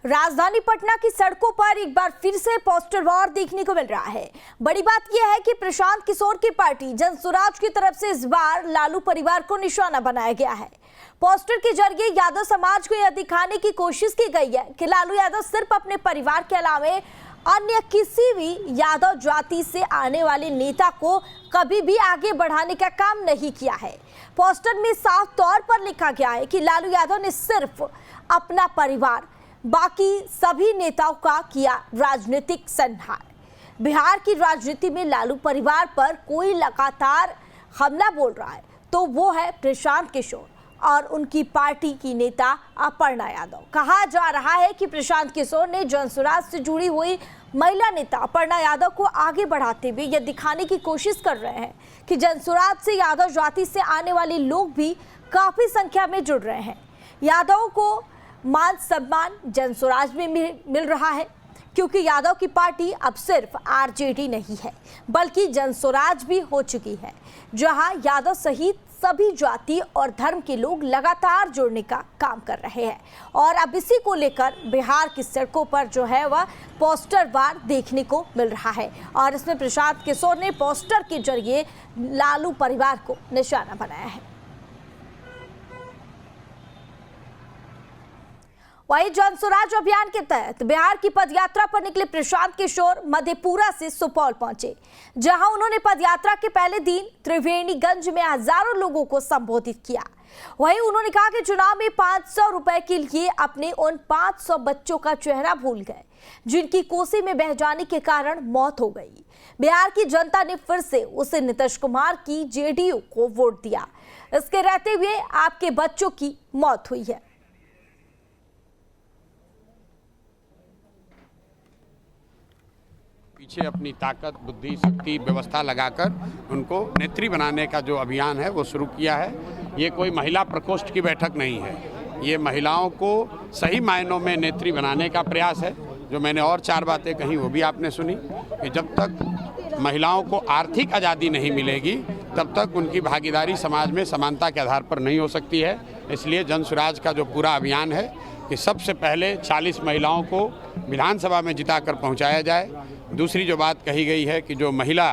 राजधानी पटना की सड़कों पर एक बार फिर से पोस्टर वॉर देखने को मिल रहा है। बड़ी बात यह है कि प्रशांत किशोर की पार्टी जनसुराज की तरफ से इस बार लालू परिवार को निशाना बनाया गया है। पोस्टर के जरिए यादव समाज को यह दिखाने की कोशिश की गई है कि लालू यादव सिर्फ अपने परिवार के अलावा अन्य किसी भी यादव जाति से आने वाले नेता को कभी भी आगे बढ़ाने का काम नहीं किया है। पोस्टर में साफ तौर पर लिखा गया है कि लालू यादव ने सिर्फ अपना परिवार, बाकी सभी नेताओं का किया राजनीतिक संहार। बिहार की राजनीति में लालू परिवार पर कोई लगातार हमला बोल रहा है तो वो है प्रशांत किशोर और उनकी पार्टी की नेता अपर्णा यादव। कहा जा रहा है कि प्रशांत किशोर ने जनसुराज से जुड़ी हुई महिला नेता अपर्णा यादव को आगे बढ़ाते हुए यह दिखाने की कोशिश कर रहे हैं कि जनसुराज से यादव जाति से आने वाले लोग भी काफी संख्या में जुड़ रहे हैं। यादवों को मान सम्मान जनसुराज में मिल रहा है क्योंकि यादव की पार्टी अब सिर्फ आरजेडी नहीं है बल्कि जनसुराज भी हो चुकी है, जहां यादव सहित सभी जाति और धर्म के लोग लगातार जुड़ने का काम कर रहे हैं। और अब इसी को लेकर बिहार की सड़कों पर जो है वह पोस्टर वार देखने को मिल रहा है और इसमें प्रशांत किशोर ने पोस्टर के जरिए लालू परिवार को निशाना बनाया है। वहीं जनसुराज अभियान के तहत बिहार की पदयात्रा पर निकले प्रशांत किशोर मधेपुरा से सुपौल पहुंचे, जहां उन्होंने पदयात्रा के पहले दिन त्रिवेणीगंज में हजारों लोगों को संबोधित किया। वहीं उन्होंने कहा कि चुनाव में 500 रुपए के लिए अपने उन 500 बच्चों का चेहरा भूल गए जिनकी कोसी में बह जाने के कारण मौत हो गई। बिहार की जनता ने फिर से उसे नीतीश कुमार की जेडीयू को वोट दिया, इसके रहते हुए आपके बच्चों की मौत हुई है। पीछे अपनी ताकत, बुद्धि, शक्ति, व्यवस्था लगाकर उनको नेत्री बनाने का जो अभियान है वो शुरू किया है। ये कोई महिला प्रकोष्ठ की बैठक नहीं है, ये महिलाओं को सही मायनों में नेत्री बनाने का प्रयास है। जो मैंने और 4 बातें कही वो भी आपने सुनी कि जब तक महिलाओं को आर्थिक आज़ादी नहीं मिलेगी तब तक उनकी भागीदारी समाज में समानता के आधार पर नहीं हो सकती है। इसलिए जनसुराज का जो पूरा अभियान है कि सबसे पहले 40 महिलाओं को विधानसभा में जिताकर पहुंचाया जाए। दूसरी जो बात कही गई है कि जो महिला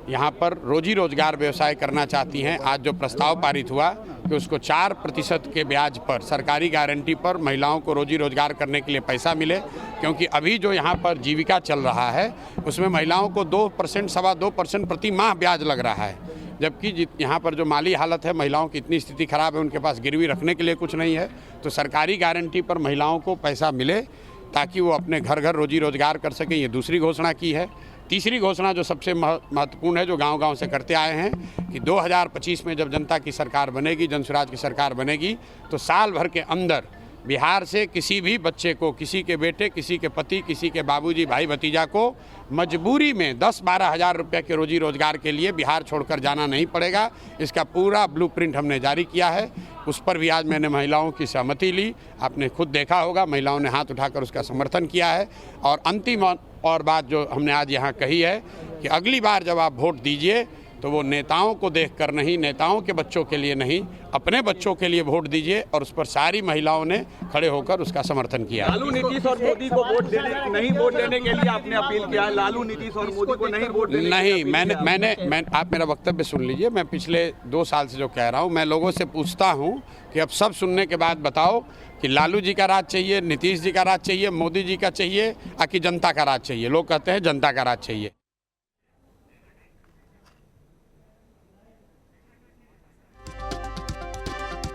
यहाँ पर रोजी रोजगार व्यवसाय करना चाहती हैं, आज जो प्रस्ताव पारित हुआ कि उसको 4% के ब्याज पर सरकारी गारंटी पर महिलाओं को रोजी रोजगार करने के लिए पैसा मिले, क्योंकि अभी जो यहाँ पर जीविका चल रहा है उसमें महिलाओं को 2%, 2.25% प्रति माह ब्याज लग रहा है, जबकि यहाँ पर जो माली हालत है, महिलाओं की इतनी स्थिति खराब है, उनके पास गिरवी रखने के लिए कुछ नहीं है। तो सरकारी गारंटी पर महिलाओं को पैसा मिले ताकि वो अपने घर घर रोजी रोजगार कर सकें, ये दूसरी घोषणा की है। तीसरी घोषणा जो सबसे महत्वपूर्ण है, जो गांव-गांव से करते आए हैं कि 2025 में जब जनता की सरकार बनेगी, जनसुराज की सरकार बनेगी, तो साल भर के अंदर बिहार से किसी भी बच्चे को, किसी के बेटे, किसी के पति, किसी के बाबूजी, भाई भतीजा को मजबूरी में 10-12 हज़ार रुपये के रोजी रोजगार के लिए बिहार छोड़कर जाना नहीं पड़ेगा। इसका पूरा ब्लूप्रिंट हमने जारी किया है। उस पर भी आज मैंने महिलाओं की सहमति ली, आपने खुद देखा होगा, महिलाओं ने हाथ उठाकर उसका समर्थन किया है। और अंतिम और बात जो हमने आज यहाँ कही है कि अगली बार जब आप वोट दीजिए तो वो नेताओं को देखकर नहीं, नेताओं के बच्चों के लिए नहीं, अपने बच्चों के लिए वोट दीजिए। और उस पर सारी महिलाओं ने खड़े होकर उसका समर्थन किया। लालू नीतीश और मोदी को वोट देने के लिए आपने अपील किया है। लालू नीतीश और मोदी को नहीं वोट देने नहीं, मैंने आप मेरा वक्तव्य सुन लीजिए। मैं पिछले 2 साल से जो कह रहा हूँ, मैं लोगों से पूछता हूँ कि अब सब सुनने के बाद बताओ कि लालू जी का राज चाहिए, नीतीश जी का राज चाहिए, मोदी जी का चाहिए, कि जनता का राज चाहिए। लोग कहते हैं जनता का राज चाहिए।